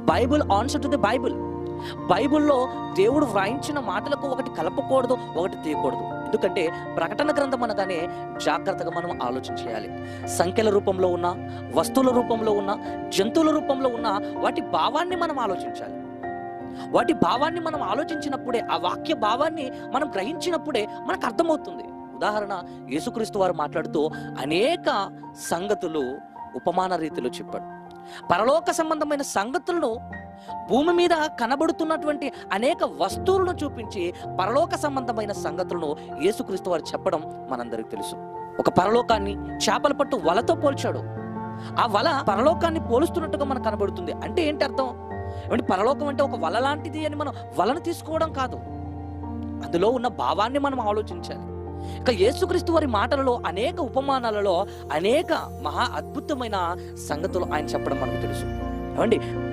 Bible answer to the Bible. బైబుల్లో దేవుడు వ్రాయించిన మాటలకు ఒకటి కలపకూడదు, ఒకటి తీయకూడదు. ఎందుకంటే ప్రకటన గ్రంథం అనగానే జాగ్రత్తగా మనం ఆలోచన చేయాలి. సంఖ్యల రూపంలో ఉన్న, వస్తువుల రూపంలో ఉన్న, జంతువుల రూపంలో ఉన్న వాటి భావాన్ని మనం ఆలోచించాలి. వాటి భావాన్ని మనం ఆలోచించినప్పుడే, ఆ వాక్య భావాన్ని మనం గ్రహించినప్పుడే మనకు అర్థమవుతుంది. ఉదాహరణ, యేసుక్రీస్తు వారు మాట్లాడుతూ అనేక సంగతులు ఉపమాన రీతిలో చెప్పాడు. పరలోక సంబంధమైన సంగతులను, భూమి మీద కనబడుతున్నటువంటి అనేక వస్తువులను చూపించి పరలోక సంబంధమైన సంగతులను యేసుక్రీస్తు వారు చెప్పడం మనందరికీ తెలుసు. ఒక పరలోకాన్ని చేపల పట్టు వలతో పోల్చాడు. ఆ వల పరలోకాన్ని పోలుస్తున్నట్టుగా మనకు కనబడుతుంది. అంటే ఏంటి అర్థం? ఏమంటే పరలోకం అంటే ఒక వల లాంటిది అని మనం వలను తీసుకోవడం కాదు, అందులో ఉన్న భావాన్ని మనం ఆలోచించాలి. ఇక యేసుక్రీస్తు వారి మాటలలో, అనేక ఉపమానాలలో అనేక మహా అద్భుతమైన సంగతులు ఆయన చెప్పడం మనకు తెలుసు. ఏమండి,